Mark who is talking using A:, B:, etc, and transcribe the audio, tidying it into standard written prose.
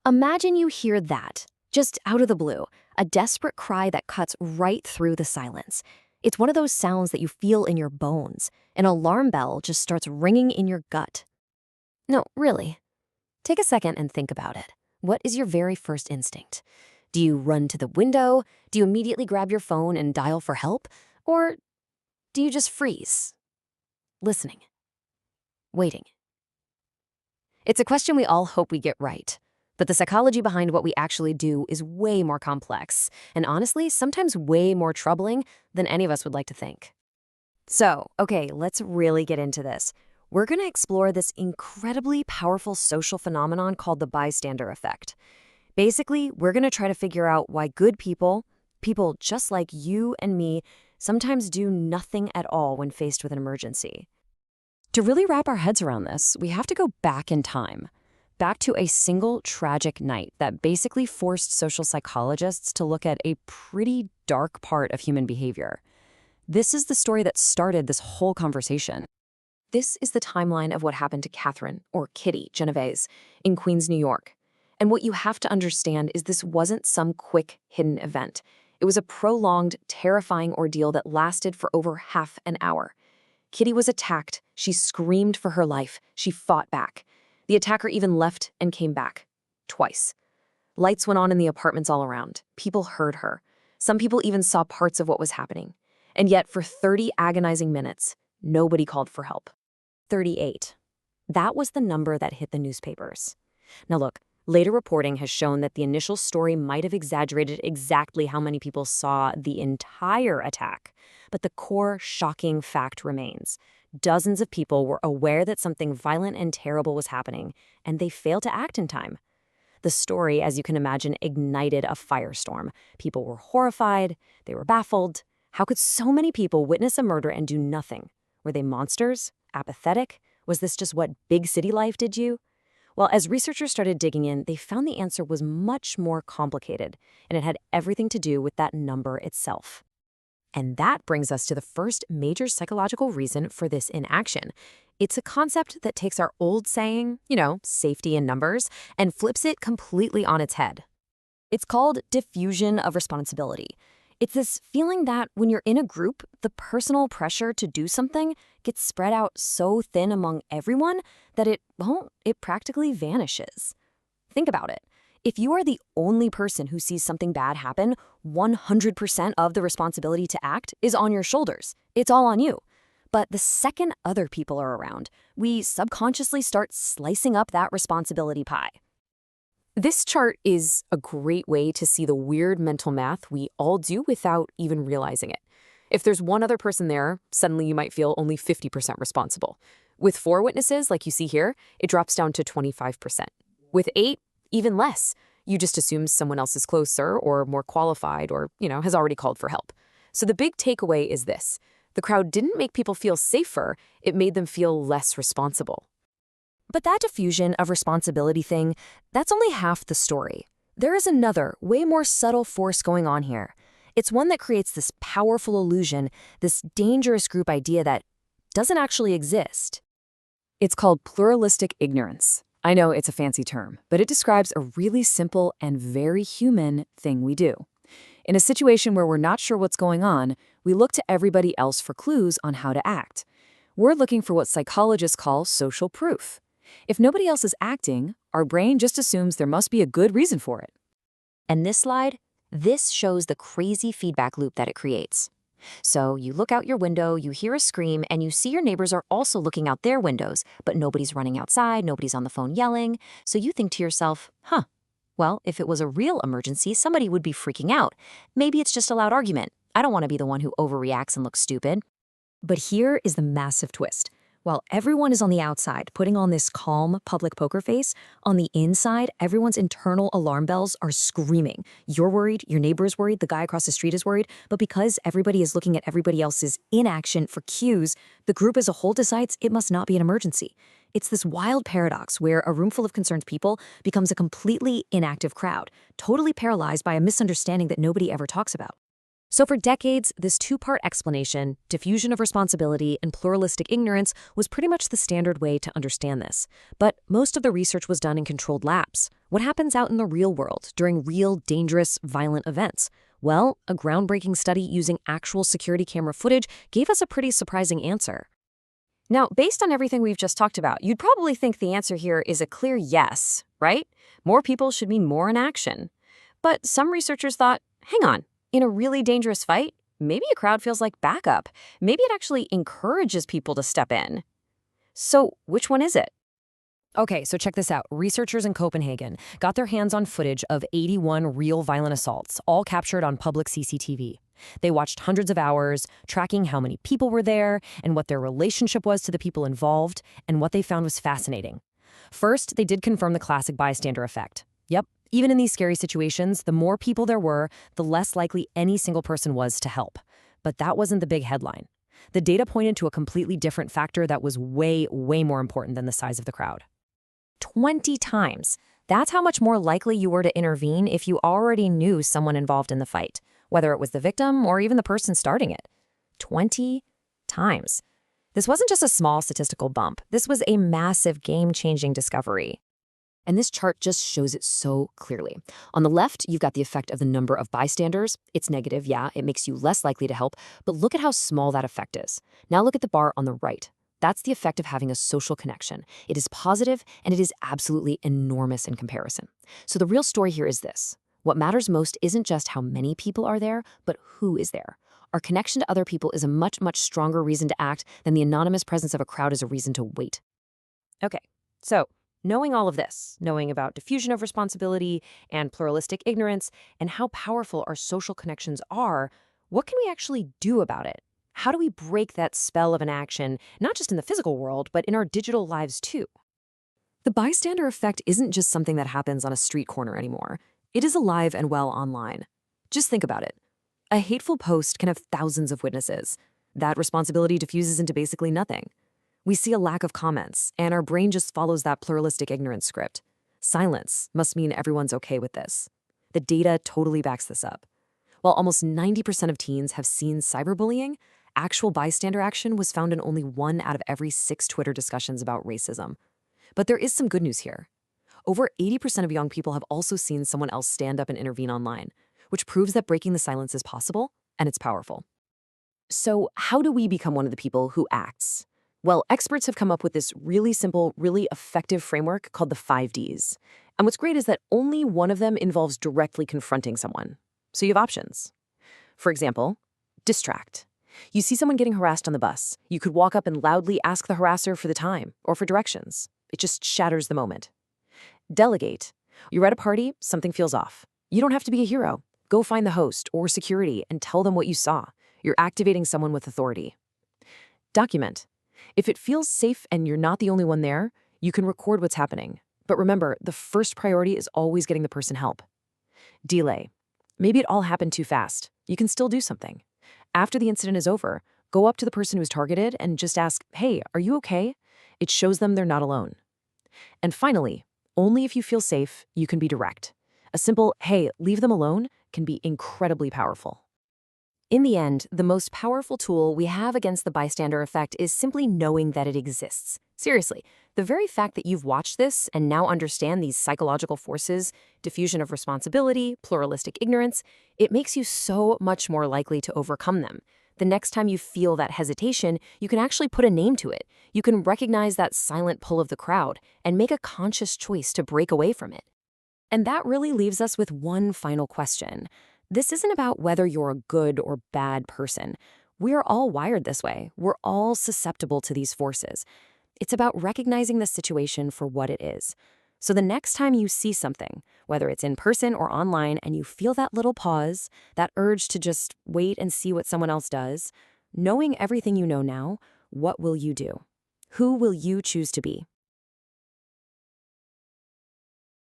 A: Imagine you hear that, just out of the blue, a desperate cry that cuts right through the silence. It's one of those sounds that you feel in your bones. An alarm bell just starts ringing in your gut. No, really. Take a second and think about it. What is your very first instinct? Do you run to the window? Do you immediately grab your phone and dial for help? Or do you just freeze, listening, waiting? It's a question we all hope we get right. But the psychology behind what we actually do is way more complex, and honestly, sometimes way more troubling than any of us would like to think. So, okay, let's really get into this. We're going to explore this incredibly powerful social phenomenon called the bystander effect. Basically, we're going to try to figure out why good people, people just like you and me, sometimes do nothing at all when faced with an emergency. To really wrap our heads around this, we have to go back in time. Back to a single tragic night that basically forced social psychologists to look at a pretty dark part of human behavior. This is the story that started this whole conversation. This is the timeline of what happened to Catherine, or Kitty, Genovese, in Queens, New York. And what you have to understand is this wasn't some quick, hidden event. It was a prolonged, terrifying ordeal that lasted for over half an hour. Kitty was attacked. She screamed for her life. She fought back. The attacker even left and came back. Twice. Lights went on in the apartments all around. People heard her. Some people even saw parts of what was happening. And yet, for 30 agonizing minutes, nobody called for help. 38. That was the number that hit the newspapers. Now look, later reporting has shown that the initial story might have exaggerated exactly how many people saw the entire attack. But the core shocking fact remains. Dozens of people were aware that something violent and terrible was happening, and they failed to act in time. The story, as you can imagine, ignited a firestorm. People were horrified. They were baffled. How could so many people witness a murder and do nothing? Were they monsters? Apathetic? Was this just what big city life did you? Well, as researchers started digging in, they found the answer was much more complicated, and it had everything to do with that number itself. And that brings us to the first major psychological reason for this inaction. It's a concept that takes our old saying, safety in numbers, and flips it completely on its head. It's called diffusion of responsibility. It's this feeling that when you're in a group, the personal pressure to do something gets spread out so thin among everyone that it practically vanishes. Think about it. If you are the only person who sees something bad happen, 100% of the responsibility to act is on your shoulders. It's all on you. But the second other people are around, we subconsciously start slicing up that responsibility pie. This chart is a great way to see the weird mental math we all do without even realizing it. If there's one other person there, suddenly you might feel only 50% responsible. With 4 witnesses, like you see here, it drops down to 25%. With 8, even less. You just assume someone else is closer or more qualified or, has already called for help. So the big takeaway is this. The crowd didn't make people feel safer, it made them feel less responsible. But that diffusion of responsibility thing, that's only half the story. There is another, way more subtle force going on here. It's one that creates this powerful illusion, this dangerous group idea that doesn't actually exist. It's called pluralistic ignorance. I know it's a fancy term, but it describes a really simple and very human thing we do. In a situation where we're not sure what's going on, we look to everybody else for clues on how to act. We're looking for what psychologists call social proof. If nobody else is acting, our brain just assumes there must be a good reason for it. And this slide, this shows the crazy feedback loop that it creates. So you look out your window, you hear a scream, and you see your neighbors are also looking out their windows, but nobody's running outside, nobody's on the phone yelling. So you think to yourself, well, if it was a real emergency, somebody would be freaking out. Maybe it's just a loud argument. I don't want to be the one who overreacts and looks stupid. But here is the massive twist. While everyone is on the outside putting on this calm public poker face, on the inside, everyone's internal alarm bells are screaming. You're worried, your neighbor is worried, the guy across the street is worried, but because everybody is looking at everybody else's inaction for cues, the group as a whole decides it must not be an emergency. It's this wild paradox where a room full of concerned people becomes a completely inactive crowd, totally paralyzed by a misunderstanding that nobody ever talks about. So for decades, this two-part explanation, diffusion of responsibility and pluralistic ignorance, was pretty much the standard way to understand this. But most of the research was done in controlled labs. What happens out in the real world during real, dangerous, violent events? Well, a groundbreaking study using actual security camera footage gave us a pretty surprising answer.
B: Now, based on everything we've just talked about, you'd probably think the answer here is a clear yes, right? More people should mean more in action. But some researchers thought, hang on, in a really dangerous fight, maybe a crowd feels like backup. Maybe it actually encourages people to step in. So which one is it?
A: Okay, so check this out. Researchers in Copenhagen got their hands on footage of 81 real violent assaults, all captured on public CCTV. They watched hundreds of hours, tracking how many people were there and what their relationship was to the people involved, and what they found was fascinating. First, they did confirm the classic bystander effect. Yep, even in these scary situations, the more people there were, the less likely any single person was to help. But that wasn't the big headline. The data pointed to a completely different factor that was way, way more important than the size of the crowd. 20 times. That's how much more likely you were to intervene if you already knew someone involved in the fight, whether it was the victim or even the person starting it. 20 times. This wasn't just a small statistical bump. This was a massive game-changing discovery. And this chart just shows it so clearly. On the left, you've got the effect of the number of bystanders. It's negative, yeah, it makes you less likely to help, but look at how small that effect is. Now look at the bar on the right. That's the effect of having a social connection. It is positive, and it is absolutely enormous in comparison. So the real story here is this. What matters most isn't just how many people are there, but who is there. Our connection to other people is a much, much stronger reason to act than the anonymous presence of a crowd is a reason to wait. Okay, so knowing all of this, knowing about diffusion of responsibility and pluralistic ignorance, and how powerful our social connections are, what can we actually do about it? How do we break that spell of inaction, not just in the physical world, but in our digital lives too? The bystander effect isn't just something that happens on a street corner anymore. It is alive and well online. Just think about it. A hateful post can have thousands of witnesses. That responsibility diffuses into basically nothing. We see a lack of comments, and our brain just follows that pluralistic ignorance script. Silence must mean everyone's okay with this. The data totally backs this up. While almost 90% of teens have seen cyberbullying, actual bystander action was found in only 1 out of every 6 Twitter discussions about racism. But there is some good news here. Over 80% of young people have also seen someone else stand up and intervene online, which proves that breaking the silence is possible, and it's powerful. So how do we become one of the people who acts? Well, experts have come up with this really simple, really effective framework called the 5Ds. And what's great is that only one of them involves directly confronting someone. So you have options. For example, distract. You see someone getting harassed on the bus. You could walk up and loudly ask the harasser for the time or for directions. It just shatters the moment. Delegate. You're at a party, something feels off. You don't have to be a hero. Go find the host or security and tell them what you saw. You're activating someone with authority. Document. If it feels safe and you're not the only one there, you can record what's happening. But remember, the first priority is always getting the person help. Delay. Maybe it all happened too fast. You can still do something. After the incident is over, go up to the person who's targeted and just ask, hey, are you okay? It shows them they're not alone. And finally, only if you feel safe, you can be direct. A simple, hey, leave them alone, can be incredibly powerful. In the end, the most powerful tool we have against the bystander effect is simply knowing that it exists. Seriously, the very fact that you've watched this and now understand these psychological forces, diffusion of responsibility, pluralistic ignorance, it makes you so much more likely to overcome them. The next time you feel that hesitation, you can actually put a name to it. You can recognize that silent pull of the crowd and make a conscious choice to break away from it. And that really leaves us with one final question. This isn't about whether you're a good or bad person. We're all wired this way. We're all susceptible to these forces. It's about recognizing the situation for what it is. So the next time you see something, whether it's in person or online, and you feel that little pause, that urge to just wait and see what someone else does, knowing everything you know now, what will you do? Who will you choose to be?